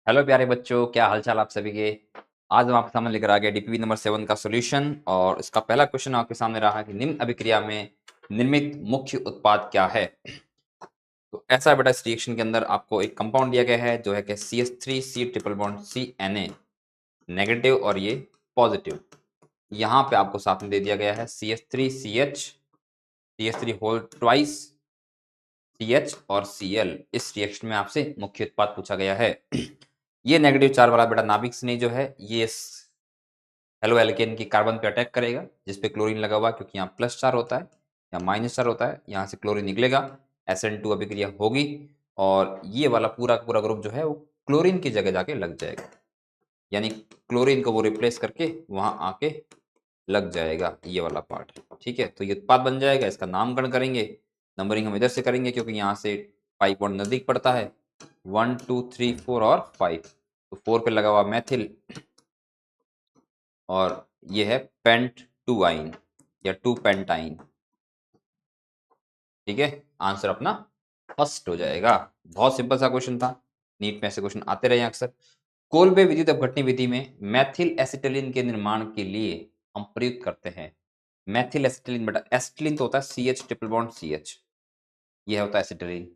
Hello प्यारे बच्चों, क्या हालचाल आप सभी के। आज हम आपके सामने लेकर आ गए डीपीवी नंबर 7 का सॉल्यूशन। और इसका पहला क्वेश्चन आपके सामने रहा कि निम्न अभिक्रिया में निर्मित मुख्य उत्पाद क्या है। तो ऐसा है बेटा, इस रिएक्शन के अंदर आपको एक कंपाउंड दिया गया है जो है कि CH3 triple bond CNA negative और ये पॉजिटिव। यहाँ पे आपको साथ में दे दिया गया है CH3 होल ट्वाइस CH और Cl। इस रिएक्शन में आपसे मुख्य उत्पाद पूछा गया है। ये नेगेटिव चार्ज वाला बेटा नाभिक स्नेह जो है ये हेलो एल्केन की कार्बन पे अटैक करेगा जिसपे क्लोरीन लगा हुआ है, क्योंकि यहाँ प्लस चार्ज होता है या माइनस चार्ज होता है। यहाँ से क्लोरीन निकलेगा, SN2 अभिक्रिया होगी और ये वाला पूरा पूरा ग्रुप जो है वो क्लोरीन की जगह जाके लग जाएगा, यानी क्लोरीन को वो रिप्लेस करके वहां आके लग जाएगा ये वाला पार्ट। ठीक है, तो ये उत्पाद बन जाएगा। इसका नामकरण करेंगे, नंबरिंग हम इधर से करेंगे क्योंकि यहाँ से पाई बॉन्ड नजदीक पड़ता है। 1 2 3 4 और 5। तो 4 पे लगा हुआ मैथिल और ये है पेंट टू आइन या टू पेंटाइन। ठीक है, आंसर अपना फर्स्ट हो जाएगा। बहुत सिंपल सा क्वेश्चन था, नीट में ऐसे क्वेश्चन आते रहे अक्सर। कोलबे विद्युत अपघटनी विधि में मैथिल एसिटिलीन के निर्माण के लिए हम प्रयुक्त करते हैं मैथिल एसिटिलीन। बेटा एसिटिलीन तो होता है CH ट्रिपल बॉन्ड CH, ये होता है एसिटिलीन।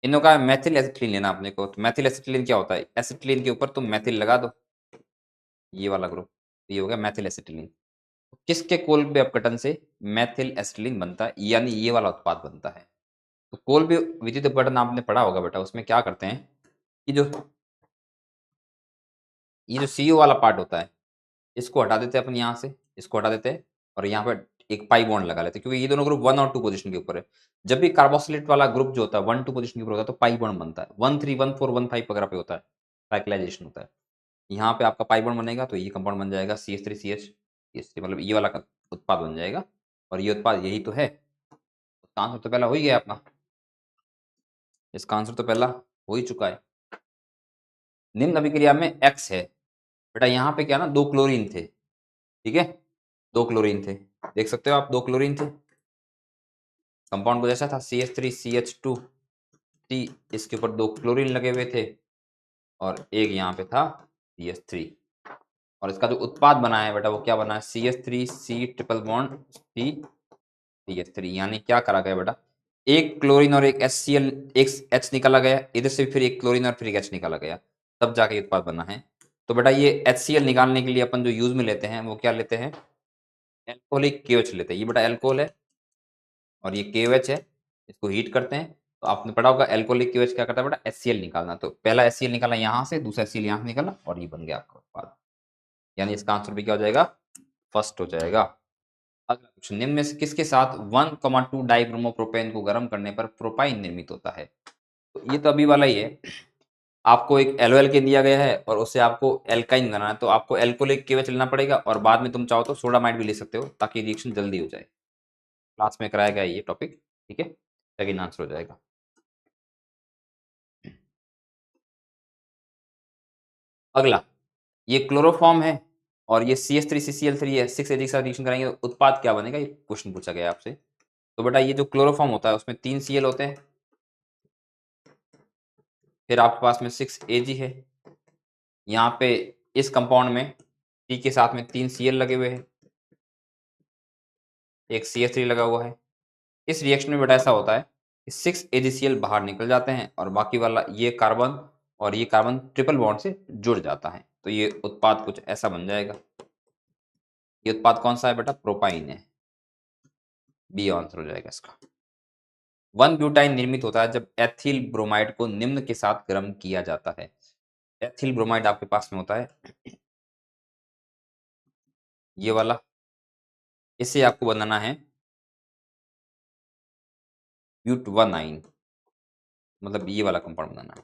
इन्हों का मैथिल एसिटिलीन लेना अपने को। तो मैथिल एसिटिलीन क्या होता है, एसिटिलीन के ऊपर तुम मैथिल लगा दो, ये वाला ग्रुप, ये हो गया मैथिल एसिटिलीन। किसके कोलबे अपघटन से मैथिल एसिटिलीन बनता है, यानी ये वाला उत्पाद बनता है। तो कोलबे विद्युत अपघटन आपने पढ़ा होगा बेटा, उसमें क्या करते हैं कि ये जो CO वाला पार्ट होता है इसको हटा देते हैं अपन यहाँ से, इसको हटा देते हैं और यहाँ पे एक पाई बॉन्ड लगा लेते हैं, क्योंकि ये दोनों ग्रुप 1 और 2 पोजीशन के ऊपर है। जब भी कार्बोक्सिलेट वाला ग्रुप जो होता है 1 2 पोजीशन के ऊपर होता है तो पाई बॉन्ड बनता है। 1 3 1 4 1 5 वगैरह पे होता है, साइक्लाइजेशन होता है। यहाँ पे आपका पाई बॉन्ड बनेगा तो ये कंपाउंड बन जाएगा CH3CH, मतलब ये वाला उत्पाद बन जाएगा। और ये उत्पाद यही तो है। इसका आंसर तो पहला हो ही गया अपना, इसका आंसर तो पहला हो ही चुका है। निम्न अभिक्रिया में X है। बेटा यहाँ पे क्या ना, 2 क्लोरीन थे। ठीक है, 2 क्लोरीन थे, देख सकते हो आप, 2 क्लोरीन थे। कंपाउंड को जैसा था CH3CH2, इसके ऊपर 2 क्लोरीन लगे हुए थे और एक यहाँ पे था CH3। और इसका जो उत्पाद बना है बेटा वो क्या बना है, CH3C ट्रिपल बॉन्ड CH3। यानी क्या करा गया बेटा, एक क्लोरीन और एक HCl, एक H निकाला गया, इधर से फिर एक क्लोरीन और फिर एक H निकाला गया, तब जाके ये उत्पाद बना है। तो बेटा ये HCl निकालने के लिए अपन जो यूज में लेते हैं वो क्या लेते हैं, एल्कोहलिक KOH लेते हैं। ये बेटा एल्कोहल है और ये KOH है, इसको हीट करते हैं। तो आपने पढ़ा होगा एल्कोहलिक KOH क्या करता है बेटा, HCl निकालना। तो पहला HCl निकाला यहाँ से, दूसरा HCl यहाँ से निकाला और ये बन गया आपका उत्पाद। यानी इसका आंसर भी क्या हो जाएगा, फर्स्ट हो जाएगा। अगला क्वेश्चन, निम्न में से किसके साथ 1,2 डाइब्रोमोप्रोपेन को गर्म करने पर प्रोपाइन निर्मित होता है। तो ये तो अभी वाला ही है। आपको एक एलओएल के दिया गया है और उससे आपको एल्काइन बनाना है, तो आपको एल्कोहलिक KOH लेना पड़ेगा और बाद में तुम चाहो तो सोडामाइड भी ले सकते हो ताकि रिएक्शन जल्दी हो जाए। क्लास में कराया गया ये टॉपिक। ठीक है, सेकंड आंसर हो जाएगा। अगला, ये क्लोरोफॉर्म है और ये CH3CCl3 है। 6 के साथ रिएक्शन कराएंगे तो उत्पाद क्या बनेगा, ये क्वेश्चन पूछा गया आपसे। तो बेटा ये जो क्लोरोफॉर्म होता है उसमें 3 Cl होते हैं, फिर आपके पास में 6 Ag है। यहाँ पे इस कंपाउंड में T के साथ में 3 Cl लगे हुए हैं, एक CH3 लगा हुआ है। इस रिएक्शन में बेटा ऐसा होता है कि 6 AgCl बाहर निकल जाते हैं और बाकी वाला ये कार्बन और ये कार्बन ट्रिपल बॉन्ड से जुड़ जाता है। तो ये उत्पाद कुछ ऐसा बन जाएगा। ये उत्पाद कौन सा है बेटा, प्रोपाइन है। बी आंसर हो जाएगा इसका। 1 ब्यूटाइन निर्मित होता है जब एथिल ब्रोमाइड को निम्न के साथ गर्म किया जाता है। एथिल ब्रोमाइड आपके पास में होता है ये वाला, इसे आपको बनाना है ब्यूटवानाइन, मतलब ये वाला कंपाउंड बनाना है।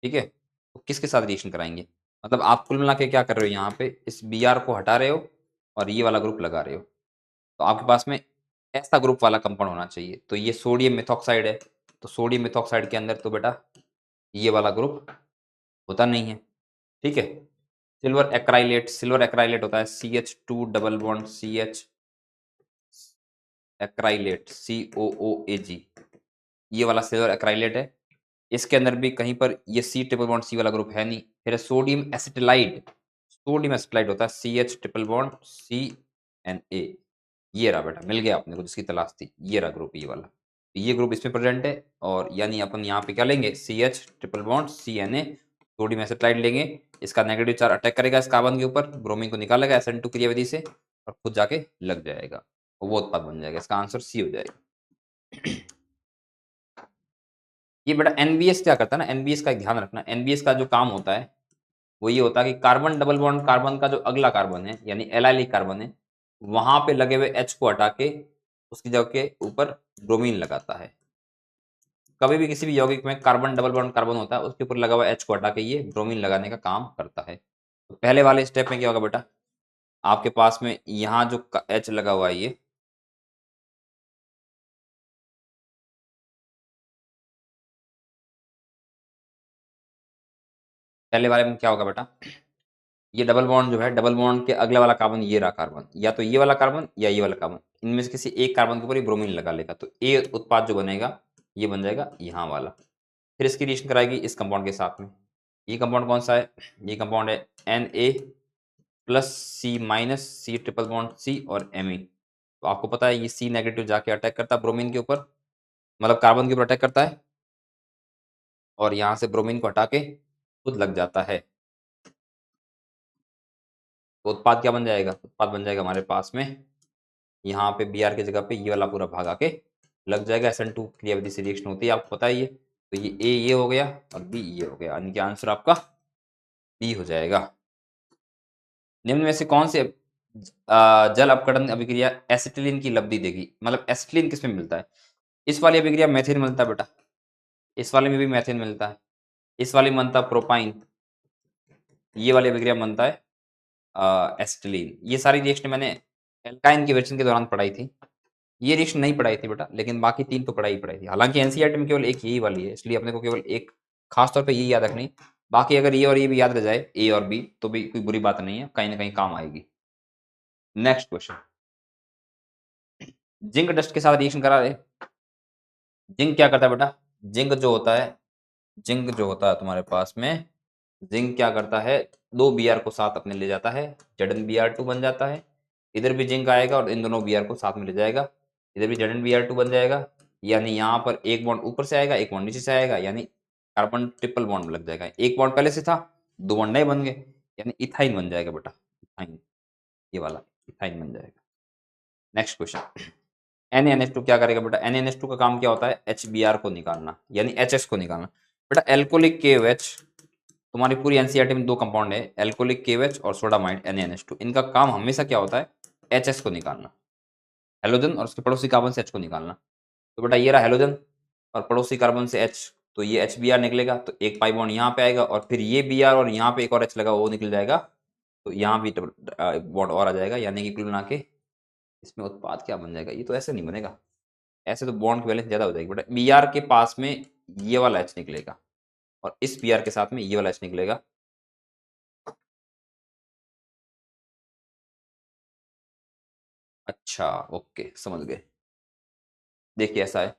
ठीक है, तो किसके साथ रिएक्शन कराएंगे, मतलब आप कुल मिला के क्या कर रहे हो, यहाँ पे इस Br को हटा रहे हो और ये वाला ग्रुप लगा रहे हो। तो आपके पास में ऐसा ग्रुप वाला कंपाउंड होना चाहिए। तो ये सोडियम मेथॉक्साइड है, तो सोडियम मेथॉक्साइड के अंदर तो बेटा ये वाला ग्रुप होता नहीं है। ठीक है, सिल्वर एक्राइलेट होता है CH2 double bond CH acrylate COOAG, ये वाला सिल्वर एक्राइलेट है। इसके अंदर भी कहीं पर ये C ट्रिपल बॉन्ड C वाला ग्रुप है नहीं। फिर सोडियम एसिटिलाइड, सोडियम एसिटिलाइड होता है CH ट्रिपल बॉन्ड CNA। ये रहा बेटा, मिल गया आपने को जिसकी तलाश थी, ये रहा ग्रुप ये वाला। ये ग्रुप इसमें प्रेजेंट है और यानी अपन यहाँ पे क्या लेंगे, CH triple bond CNA, sodium एसिटाइड लेंगे। इसका नेगेटिव चार्ज अटैक करेगा इस कार्बन के ऊपर, ब्रोमीन को निकालेगा SN2 क्रियाविधि से और खुद जाके लग जाएगा, वो उत्पाद बन जाएगा। इसका आंसर सी हो जाएगा। ये बेटा NBS क्या करता है ना, NBS का एक ध्यान रखना, NBS का जो काम होता है वो ये होता है कि कार्बन डबल बॉन्ड, कार्बन का जो अगला कार्बन है यानी एलाइलिक कार्बन है, वहां पे लगे हुए H को हटा के उसकी जगह के ऊपर ब्रोमीन लगाता है। कभी भी किसी भी यौगिक में कार्बन डबल बॉन्ड कार्बन होता है, उसके ऊपर लगा हुआ H को हटा के ये ब्रोमीन लगाने का काम करता है। तो पहले वाले स्टेप में क्या होगा बेटा, आपके पास में यहाँ जो H लगा हुआ है, ये पहले वाले में क्या होगा बेटा, ये डबल बॉन्ड जो है, डबल बॉन्ड के अगला वाला कार्बन ये रहा कार्बन, या तो ये वाला कार्बन या ये वाला कार्बन, इनमें से किसी एक कार्बन के ऊपर ये ब्रोमीन लगा लेगा, तो ए उत्पाद जो बनेगा ये बन जाएगा यहाँ वाला। फिर इसकी रिएक्शन कराएगी इस कंपाउंड के साथ में। ये कंपाउंड कौन सा है, ये कंपाउंड है Na+C- C triple bond C और Me। तो आपको पता है ये C नेगेटिव जाके अटैक करता है ब्रोमीन के ऊपर, मतलब कार्बन के ऊपर अटैक करता है और यहाँ से ब्रोमीन को हटा के खुद लग जाता है। तो उत्पाद क्या बन जाएगा, उत्पाद बन जाएगा हमारे पास में यहाँ पे Br की जगह पे ये वाला पूरा भाग आके लग जाएगा। SN2 क्रियाविधि से रिएक्शन होती है, आपको पता ही है। तो ये A ये हो गया और B ये हो गया, यानी कि आंसर आपका B हो जाएगा। निम्न में से कौन से जल अपकटन अभिक्रिया एसिटिलीन की लब्धि देगी, मतलब एसिटिलीन किसमें मिलता है, इस वाली अभिक्रिया मेथिन मिलता है बेटा, इस वाले में भी मेथिन मिलता है, इस वाले में बनता है प्रोपाइन, ये वाली अभिक्रिया बनता है एसिटिलीन। ये सारी रिएक्शन मैंने एल्काइन के रिएक्शन के दौरान पढ़ाई थी, ये रिएक्शन नहीं पढ़ाई थी बेटा, लेकिन बाकी तीन तो पढ़ाई थी। हालांकि एनसीईआरटी में केवल एक यही वाली है, इसलिए अपने को केवल एक खास तौर पे यही याद रखनी। बाकी अगर ये और ये भी याद रह जाए, ए और बी, तो भी कोई बुरी बात नहीं है, कहीं ना कहीं काम आएगी। नेक्स्ट क्वेश्चन, जिंक डस्ट के साथ रिएक्शन करा रहे। जिंक क्या करता है बेटा, जिंक जो होता है, जिंक जो होता है तुम्हारे पास में, जिंक क्या करता है, दो Br को साथ अपने ले जाता है, ZnBr2 बन जाता है। इधर भी जिंक आएगा और इन दोनों Br को साथ में ले जाएगा, इधर भी ZnBr2 बन जाएगा। यानी यहाँ पर एक बॉन्ड ऊपर से आएगा, एक बॉन्ड नीचे से आएगा, यानी कार्बन ट्रिपल बॉन्ड लग जाएगा। एक बॉन्ड पहले से था, दो बॉन्ड नए बन गए, यानी इथाइन बन जाएगा बेटा, इथाइन, ये वाला इथाइन बन जाएगा। नेक्स्ट क्वेश्चन, NaNH2 क्या करेगा बेटा, NaNH2 का काम क्या होता है, HBr को निकालना, यानी HS को निकालना। बेटा एल्कोलिक KOH, तुम्हारी पूरी एनसीईआरटी में दो कंपाउंड है, एल्कोलिक KOH और सोडामाइड NaNH2, इनका काम हमेशा क्या होता है, HS को निकालना, हेलोजन और उसके पड़ोसी कार्बन से H को निकालना। तो बेटा ये रहा हेलोजन और पड़ोसी कार्बन से H, तो ये HBr निकलेगा, तो एक पाई बॉन्ड यहाँ पे आएगा और फिर ये Br और यहाँ पे एक और H लगा वो निकल जाएगा, तो यहाँ भी बॉन्ड और आ जाएगा, यानी कि कुल मिला के इसमें उत्पाद क्या बन जाएगा। ये तो ऐसे नहीं बनेगा, ऐसे तो बॉन्ड की वैलेंस ज्यादा हो जाएगी बेटा। Br के पास में ये वाला H निकलेगा और इस Br के साथ में ये वाला H निकलेगा। अच्छा ओके, समझ गए। देखिए ऐसा है,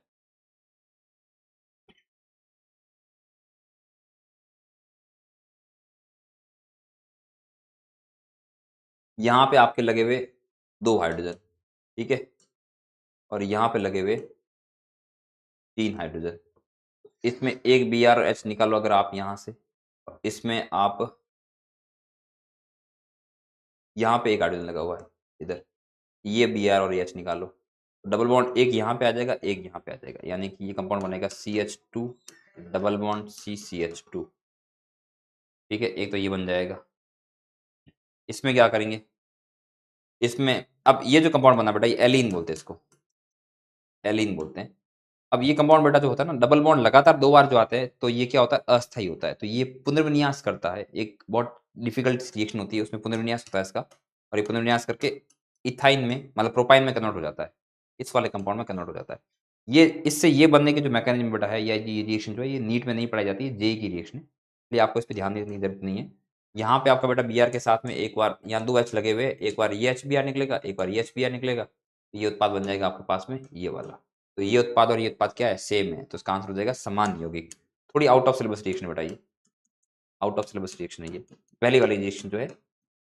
यहाँ पे आपके लगे हुए दो हाइड्रोजन, ठीक है, और यहाँ पे लगे हुए तीन हाइड्रोजन। इसमें एक Br और H निकालो अगर आप यहाँ से, इसमें आप यहाँ पे एक हाइड्रोजन लगा हुआ है इधर, ये Br और ये H निकालो, डबल बॉन्ड एक यहाँ पे आ जाएगा, एक यहाँ पे आ जाएगा, यानी कि ये कंपाउंड बनेगा CH2 डबल बॉन्ड CCH2, ठीक है, एक तो ये बन जाएगा। इसमें क्या करेंगे, इसमें अब ये जो कंपाउंड बना बेटा, ये एलीन बोलते हैं इसको, एलीन बोलते हैं। अब ये कंपाउंड बेटा जो होता है ना, डबल बॉन्ड लगातार दो बार जो आते हैं, तो ये क्या होता है, अस्थायी होता है, तो ये पुनर्विन्यास करता है, एक बहुत डिफिकल्ट रिएक्शन होती है, उसमें पुनर्विन्यास होता है इसका, और ये पुनर्विन्यास करके इथाइन में, मतलब प्रोपाइन में कन्वर्ट हो जाता है, इस वाले कंपाउंड में कन्वर्ट हो जाता है। ये इससे ये बनने के जो मैकेनिज्म बेटा है, या ये रिएक्शन जो है, ये नीट में नहीं पढ़ाई जाती है, जेई की रिएक्शन है, इसलिए आपको इस पर ध्यान देने की जरूरत नहीं है। यहाँ पे आपका बेटा Br के साथ में एक बार यहाँ दो H लगे हुए, एक बार ये HBr निकलेगा, एक बार ये HBr निकलेगा, ये उत्पाद बन जाएगा आपके पास में ये वाला। तो ये उत्पाद और ये उत्पाद क्या है, सेम है, तो इसका आंसर हो जाएगा समान यौगिक। थोड़ी आउट ऑफ सिलेबस रिएक्शन बेटा, ये आउट ऑफ सिलेबस रिएक्शन है ये पहली वाली रिएक्शन जो है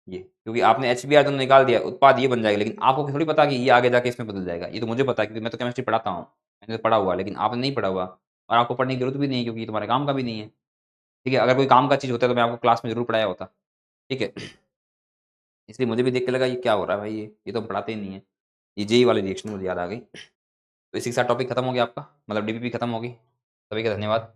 ये, क्योंकि आपने HBr दोनों निकाल दिया, उत्पाद ये बन जाएगा, लेकिन आपको थोड़ी पता कि ये आगे जाके इसमें बदल जाएगा। ये तो मुझे पता है क्योंकि मैं तो केमिस्ट्री पढ़ाता हूँ, मैंने तो पढ़ा हुआ, लेकिन आपने नहीं पढ़ा हुआ और आपको पढ़ने की जरूरत भी नहीं है क्योंकि ये तुम्हारे काम का भी नहीं है। ठीक है, अगर कोई काम का चीज़ होता है तो मैं आपको क्लास में जरूर पढ़ाया होता। ठीक है, इसलिए मुझे भी देख के लगा ये क्या हो रहा है भाई, ये तो हम पढ़ाते ही नहीं है। ये जेई वाली रिएक्शन मुझे याद आ गई। तो इसी के साथ टॉपिक खत्म हो गया आपका, मतलब DPP खत्म होगी। सभी का धन्यवाद।